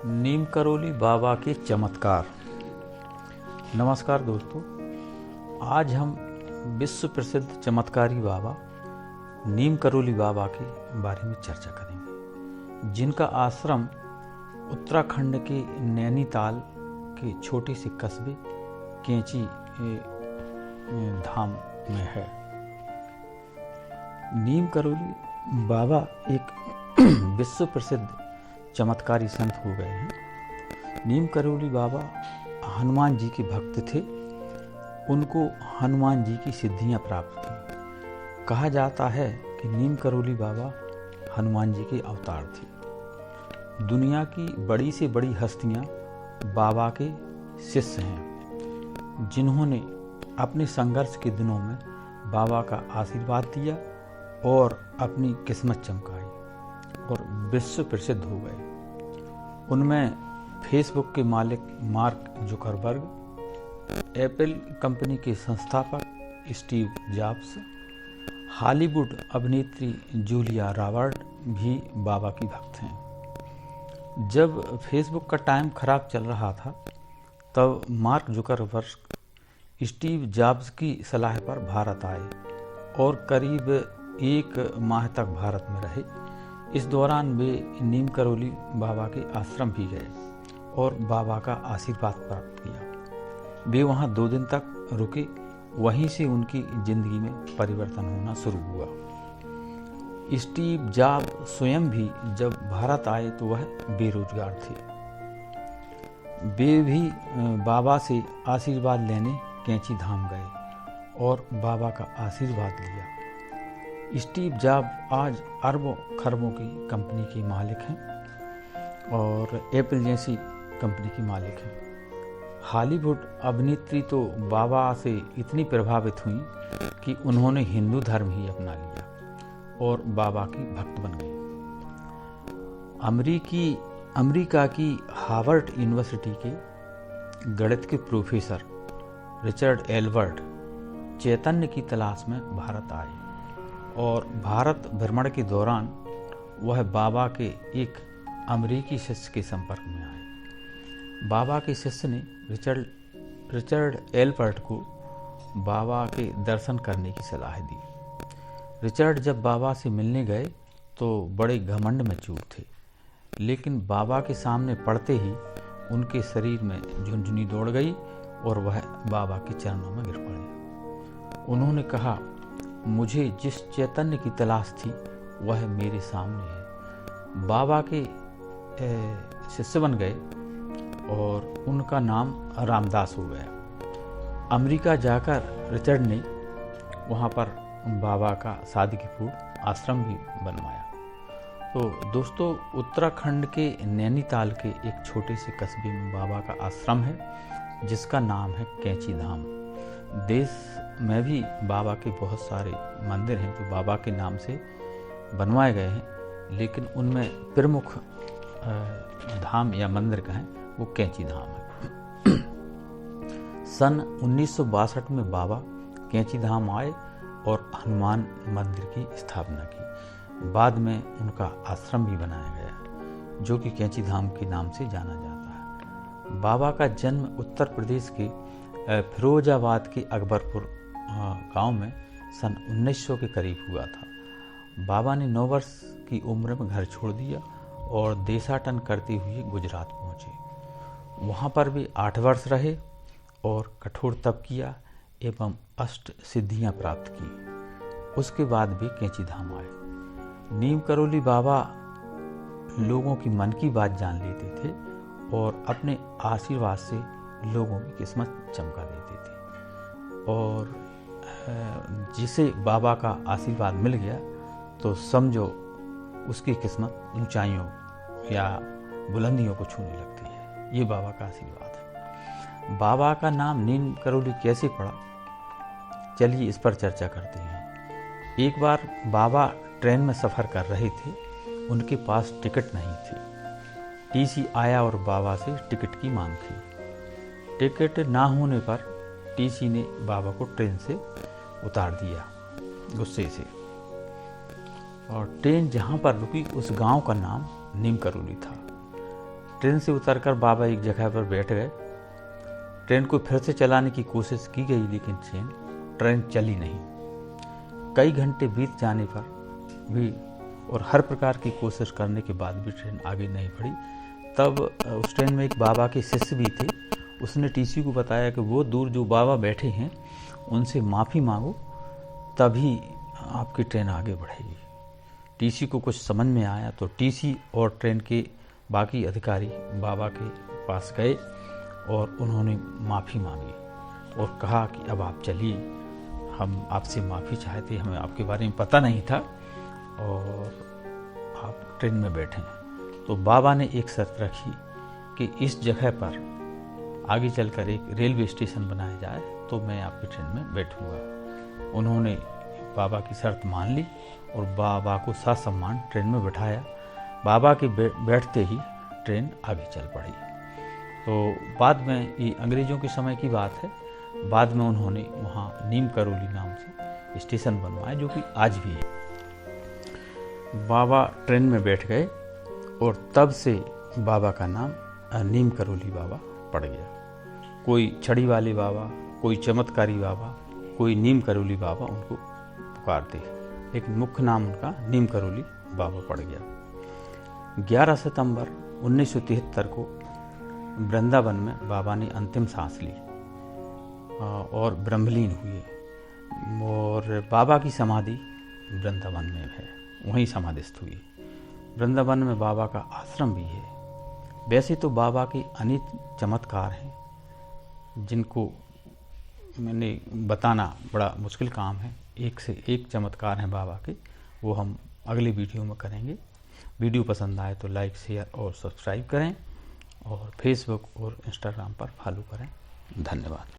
नीम करोली बाबा के चमत्कार। नमस्कार दोस्तों, आज हम विश्व प्रसिद्ध चमत्कारी बाबा नीम करोली बाबा के बारे में चर्चा करेंगे, जिनका आश्रम उत्तराखंड के नैनीताल के छोटे से कस्बे कैंची धाम में है। नीम करोली बाबा एक विश्व प्रसिद्ध चमत्कारी संत हो गए हैं। नीम करोली बाबा हनुमान जी के भक्त थे। उनको हनुमान जी की सिद्धियां प्राप्त थीं। कहा जाता है कि नीम करोली बाबा हनुमान जी के अवतार थे। दुनिया की बड़ी से बड़ी हस्तियां बाबा के शिष्य हैं, जिन्होंने अपने संघर्ष के दिनों में बाबा का आशीर्वाद दिया और अपनी किस्मत चमकाई और विश्व प्रसिद्ध हो गए। उनमें फेसबुक के मालिक मार्क जुकरबर्ग, एप्पल कंपनी के संस्थापक स्टीव जॉब्स, हॉलीवुड अभिनेत्री जूलिया रॉबर्ट भी बाबा की भक्त हैं। जब फेसबुक का टाइम खराब चल रहा था, तब मार्क जुकरबर्ग स्टीव जॉब्स की सलाह पर भारत आए और करीब 1 माह तक भारत में रहे। इस दौरान वे नीम करोली बाबा के आश्रम भी गए और बाबा का आशीर्वाद प्राप्त किया। वे वहाँ 2 दिन तक रुके। वहीं से उनकी जिंदगी में परिवर्तन होना शुरू हुआ। स्टीव जॉब्स स्वयं भी जब भारत आए तो वह बेरोजगार थे। वे भी बाबा से आशीर्वाद लेने कैंची धाम गए और बाबा का आशीर्वाद लिया। स्टीव जॉब्स आज अरबों खरबों की कंपनी के मालिक हैं और एप्पल जैसी कंपनी की मालिक हैं। हॉलीवुड अभिनेत्री तो बाबा से इतनी प्रभावित हुई कि उन्होंने हिंदू धर्म ही अपना लिया और बाबा की भक्त बन गई। अमेरिका की हार्वर्ड यूनिवर्सिटी के गणित के प्रोफेसर रिचर्ड एल्बर्ट चैतन्य की तलाश में भारत आए और भारत भ्रमण के दौरान वह बाबा के एक अमेरिकी शिष्य के संपर्क में आए। बाबा के शिष्य ने रिचर्ड एल्बर्ट को बाबा के दर्शन करने की सलाह दी। रिचर्ड जब बाबा से मिलने गए तो बड़े घमंड में चूर थे, लेकिन बाबा के सामने पड़ते ही उनके शरीर में झुनझुनी दौड़ गई और वह बाबा के चरणों में गिर पड़े। उन्होंने कहा, मुझे जिस चैतन्य की तलाश थी वह मेरे सामने है। बाबा के शिष्य बन गए और उनका नाम रामदास हो गया। अमेरिका जाकर रिचर्ड ने वहाँ पर बाबा का सादगीपूर्ण आश्रम भी बनवाया। तो दोस्तों, उत्तराखंड के नैनीताल के एक छोटे से कस्बे में बाबा का आश्रम है, जिसका नाम है कैंची धाम। देश में भी बाबा के बहुत सारे मंदिर हैं जो बाबा के नाम से बनवाए गए हैं, लेकिन उनमें प्रमुख धाम या मंदिर कहें वो कैंची धाम है। सन 1962 में बाबा कैंची धाम आए और हनुमान मंदिर की स्थापना की। बाद में उनका आश्रम भी बनाया गया, जो कि कैंची धाम के नाम से जाना जाता है। बाबा का जन्म उत्तर प्रदेश के फिरोजाबाद के अकबरपुर गांव में सन 1900 के करीब हुआ था। बाबा ने 9 वर्ष की उम्र में घर छोड़ दिया और देशाटन करते हुए गुजरात पहुंचे। वहां पर भी 8 वर्ष रहे और कठोर तप किया एवं 8 सिद्धियां प्राप्त की। उसके बाद भी कैंची धाम आए। नीम करोली बाबा लोगों की मन की बात जान लेते थे और अपने आशीर्वाद से लोगों की किस्मत चमका देते थे। और जिसे बाबा का आशीर्वाद मिल गया तो समझो उसकी किस्मत ऊंचाइयों या बुलंदियों को छूने लगती है। ये बाबा का आशीर्वाद है। बाबा का नाम नीम करोली कैसे पड़ा, चलिए इस पर चर्चा करते हैं। एक बार बाबा ट्रेन में सफ़र कर रहे थे। उनके पास टिकट नहीं थी। टीसी आया और बाबा से टिकट की मांग की। टिकट ना होने पर टीसी ने बाबा को ट्रेन से उतार दिया गुस्से से। और ट्रेन जहाँ पर रुकी उस गांव का नाम नीम करोली था। ट्रेन से उतरकर बाबा एक जगह पर बैठ गए। ट्रेन को फिर से चलाने की कोशिश की गई, लेकिन ट्रेन चली नहीं। कई घंटे बीत जाने पर भी और हर प्रकार की कोशिश करने के बाद भी ट्रेन आगे नहीं बढ़ी। तब उस ट्रेन में एक बाबा के शिष्य भी थे। उसने टीसी को बताया कि वो दूर जो बाबा बैठे हैं उनसे माफ़ी मांगो, तभी आपकी ट्रेन आगे बढ़ेगी। टीसी को कुछ समझ में आया तो टीसी और ट्रेन के बाकी अधिकारी बाबा के पास गए और उन्होंने माफ़ी मांगी और कहा कि अब आप चलिए, हम आपसे माफ़ी चाहते, हमें आपके बारे में पता नहीं था और आप ट्रेन में बैठे हैं। तो बाबा ने एक शर्त रखी कि इस जगह पर आगे चलकर एक रेलवे स्टेशन बनाया जाए तो मैं आपकी ट्रेन में बैठूंगा। उन्होंने बाबा की शर्त मान ली और बाबा को ससम्मान ट्रेन में बिठाया। बाबा के बैठते ही ट्रेन आगे चल पड़ी। तो बाद में, ये अंग्रेज़ों के समय की बात है, बाद में उन्होंने वहाँ नीम करोली नाम से स्टेशन बनवाया, जो कि आज भी है। बाबा ट्रेन में बैठ गए और तब से बाबा का नाम नीम करोली बाबा पड़ गया। कोई छड़ी वाले बाबा, कोई चमत्कारी बाबा, कोई नीम करोली बाबा उनको पुकारते, लेकिन मुख्य नाम उनका नीम करोली बाबा पड़ गया। 11 सितंबर 1973 को वृंदावन में बाबा ने अंतिम सांस ली और ब्रह्मलीन हुए और बाबा की समाधि वृंदावन में है, वहीं समाधिस्थ हुई। वृंदावन में बाबा का आश्रम भी है। वैसे तो बाबा के अनेक चमत्कार हैं जिनको मैंने बताना बड़ा मुश्किल काम है। एक से एक चमत्कार हैं बाबा के, वो हम अगले वीडियो में करेंगे। वीडियो पसंद आए तो लाइक, शेयर और सब्सक्राइब करें और फेसबुक और इंस्टाग्राम पर फॉलो करें। धन्यवाद।